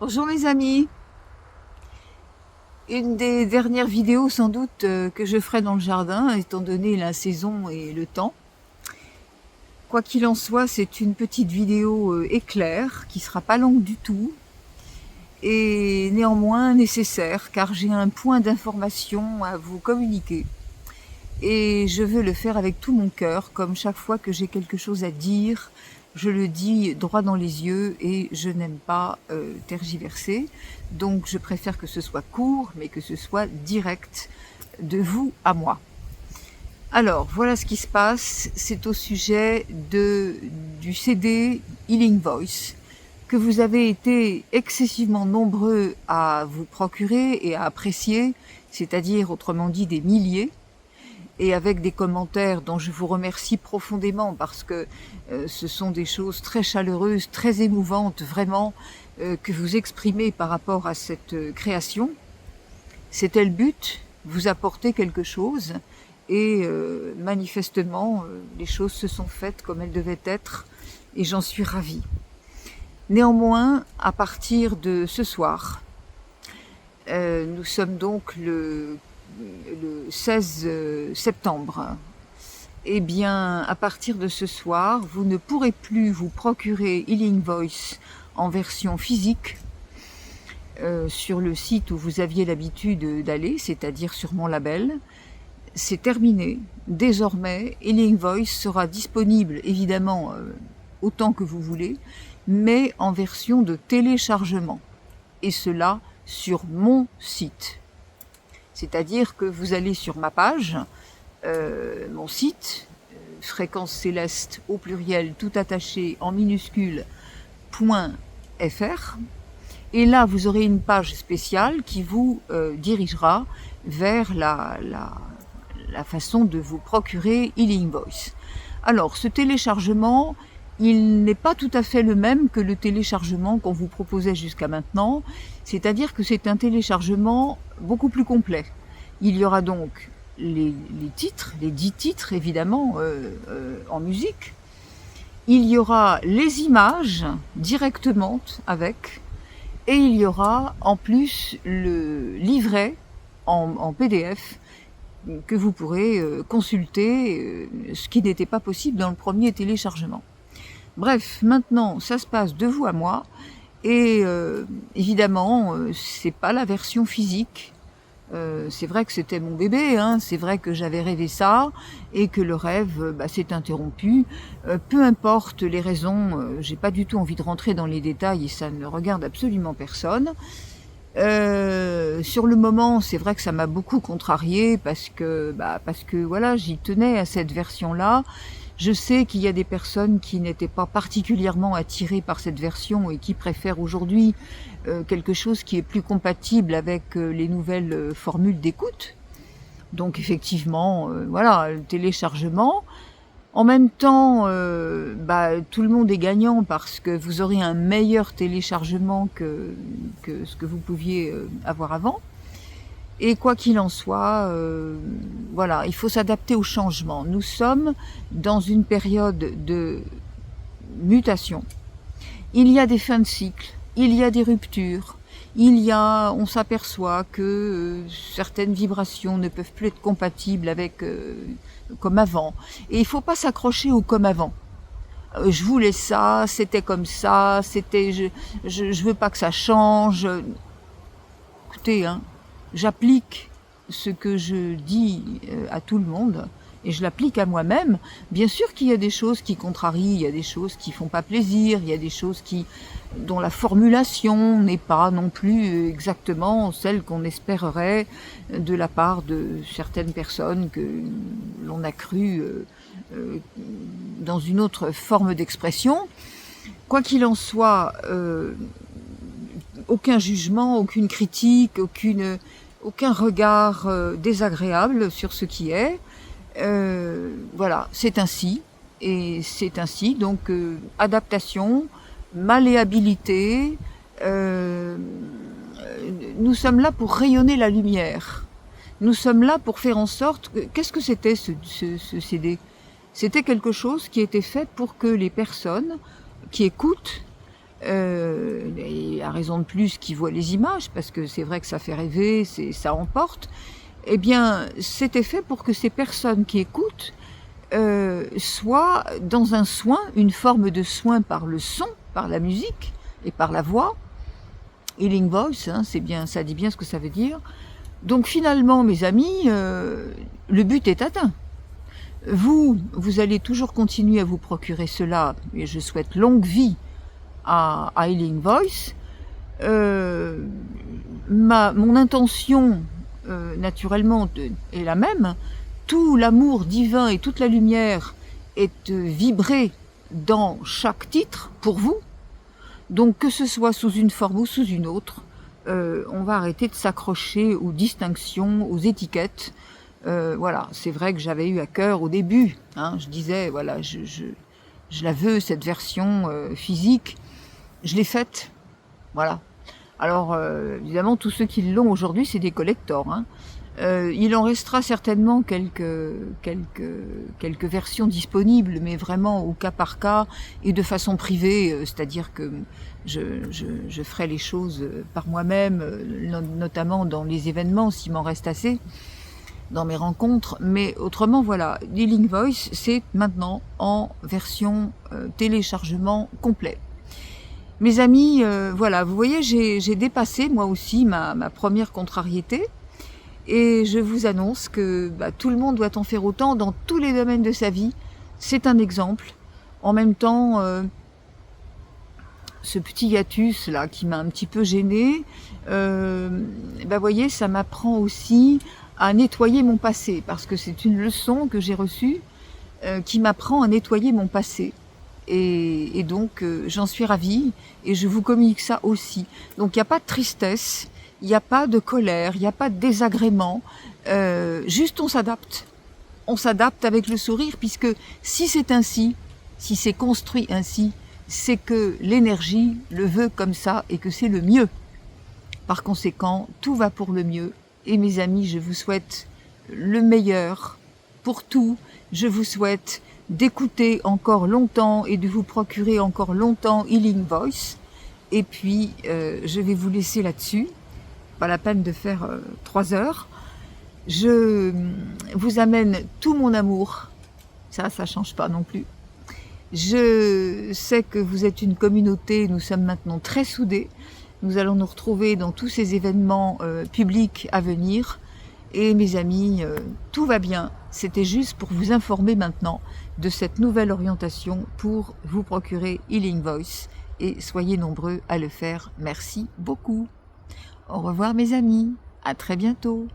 Bonjour mes amis, une des dernières vidéos sans doute que je ferai dans le jardin étant donné la saison et le temps. Quoi qu'il en soit, c'est une petite vidéo éclair qui sera pas longue du tout et néanmoins nécessaire car j'ai un point d'information à vous communiquer et je veux le faire avec tout mon cœur comme chaque fois que j'ai quelque chose à dire. Je le dis droit dans les yeux et je n'aime pas tergiverser. Donc je préfère que ce soit court, mais que ce soit direct de vous à moi. Alors, voilà ce qui se passe. C'est au sujet du CD Healing Voice que vous avez été excessivement nombreux à vous procurer et à apprécier, c'est-à-dire autrement dit des milliers, et avec des commentaires dont je vous remercie profondément parce que ce sont des choses très chaleureuses, très émouvantes vraiment que vous exprimez par rapport à cette création. C'était le but, vous apporter quelque chose et manifestement les choses se sont faites comme elles devaient être et j'en suis ravie. Néanmoins, à partir de ce soir, nous sommes donc le 16 septembre. Eh bien, à partir de ce soir, vous ne pourrez plus vous procurer Healing Voice en version physique sur le site où vous aviez l'habitude d'aller, c'est-à-dire sur mon label. C'est terminé. Désormais, Healing Voice sera disponible, évidemment, autant que vous voulez, mais en version de téléchargement. Et cela sur mon site. C'est-à-dire que vous allez sur ma page, mon site, fréquence céleste au pluriel, tout attaché en minuscule, .fr, et là vous aurez une page spéciale qui vous dirigera vers la façon de vous procurer Healing Voice. Alors ce téléchargement, il n'est pas tout à fait le même que le téléchargement qu'on vous proposait jusqu'à maintenant, c'est-à-dire que c'est un téléchargement beaucoup plus complet. Il y aura donc les titres, les 10 titres évidemment en musique. Il y aura les images directement avec, et il y aura en plus le livret en PDF que vous pourrez consulter, ce qui n'était pas possible dans le premier téléchargement. Bref, maintenant, ça se passe de vous à moi, et évidemment, c'est pas la version physique. C'est vrai que c'était mon bébé, hein, c'est vrai que j'avais rêvé ça, et que le rêve s'est interrompu. Peu importe les raisons, j'ai pas du tout envie de rentrer dans les détails, et ça ne regarde absolument personne. Sur le moment, c'est vrai que ça m'a beaucoup contrariée, parce que voilà, j'y tenais à cette version-là. Je sais qu'il y a des personnes qui n'étaient pas particulièrement attirées par cette version et qui préfèrent aujourd'hui quelque chose qui est plus compatible avec les nouvelles formules d'écoute. Donc effectivement, voilà, le téléchargement. En même temps, tout le monde est gagnant parce que vous aurez un meilleur téléchargement que ce que vous pouviez avoir avant. Et quoi qu'il en soit, voilà, il faut s'adapter au changement. Nous sommes dans une période de mutation. Il y a des fins de cycle, il y a des ruptures, on s'aperçoit que certaines vibrations ne peuvent plus être compatibles avec comme avant. Et il ne faut pas s'accrocher au comme avant. Je voulais ça, c'était comme ça, je veux pas que ça change. Écoutez, hein. J'applique ce que je dis à tout le monde et je l'applique à moi-même. Bien sûr qu'il y a des choses qui contrarient, il y a des choses qui font pas plaisir, il y a des choses dont la formulation n'est pas non plus exactement celle qu'on espérerait de la part de certaines personnes que l'on a cru dans une autre forme d'expression. Quoi qu'il en soit, aucun jugement, aucune critique, aucun regard désagréable sur ce qui est. Voilà, c'est ainsi. Et c'est ainsi, donc adaptation, malléabilité. Nous sommes là pour rayonner la lumière. Nous sommes là pour faire en sorte... Qu'est-ce que c'était ce CD? C'était quelque chose qui était fait pour que les personnes qui écoutent et à raison de plus qui voient les images, parce que c'est vrai que ça fait rêver, ça emporte, eh bien, c'était fait pour que ces personnes qui écoutent soient dans un soin, une forme de soin par le son, par la musique et par la voix. Healing voice, hein, c'est bien, ça dit bien ce que ça veut dire. Donc finalement, mes amis, le but est atteint. Vous allez toujours continuer à vous procurer cela, et je souhaite longue vie à Healing Voice. Mon intention, naturellement, est la même. Tout l'amour divin et toute la lumière est vibrée dans chaque titre pour vous. Donc que ce soit sous une forme ou sous une autre, on va arrêter de s'accrocher aux distinctions, aux étiquettes. Voilà, c'est vrai que j'avais eu à cœur au début, hein, je disais, voilà, je la veux, cette version physique, je l'ai faite, voilà. Alors, évidemment, tous ceux qui l'ont aujourd'hui, c'est des collectors, hein. Il en restera certainement quelques versions disponibles, mais vraiment au cas par cas et de façon privée, c'est-à-dire que je ferai les choses par moi-même, notamment dans les événements, s'il m'en reste assez, dans mes rencontres, mais autrement, voilà, Healing Voice, c'est maintenant en version téléchargement complet. Mes amis, voilà, vous voyez, j'ai dépassé moi aussi ma première contrariété, et je vous annonce que tout le monde doit en faire autant dans tous les domaines de sa vie. C'est un exemple. En même temps, ce petit hiatus là qui m'a un petit peu gênée, voyez, ça m'apprend aussi à nettoyer mon passé, parce que c'est une leçon que j'ai reçue qui m'apprend à nettoyer mon passé. Et donc, j'en suis ravie et je vous communique ça aussi. Donc, il n'y a pas de tristesse, il n'y a pas de colère, il n'y a pas de désagrément, juste on s'adapte. On s'adapte avec le sourire, puisque si c'est ainsi, si c'est construit ainsi, c'est que l'énergie le veut comme ça et que c'est le mieux. Par conséquent, tout va pour le mieux. Et mes amis, je vous souhaite le meilleur pour tout. Je vous souhaite d'écouter encore longtemps et de vous procurer encore longtemps Healing Voice. Et puis, je vais vous laisser là-dessus. Pas la peine de faire 3 heures. Je vous amène tout mon amour. Ça change pas non plus. Je sais que vous êtes une communauté, nous sommes maintenant très soudés. Nous allons nous retrouver dans tous ces événements publics à venir. Et mes amis, tout va bien. C'était juste pour vous informer maintenant de cette nouvelle orientation pour vous procurer Healing Voice. Et soyez nombreux à le faire. Merci beaucoup. Au revoir mes amis. À très bientôt.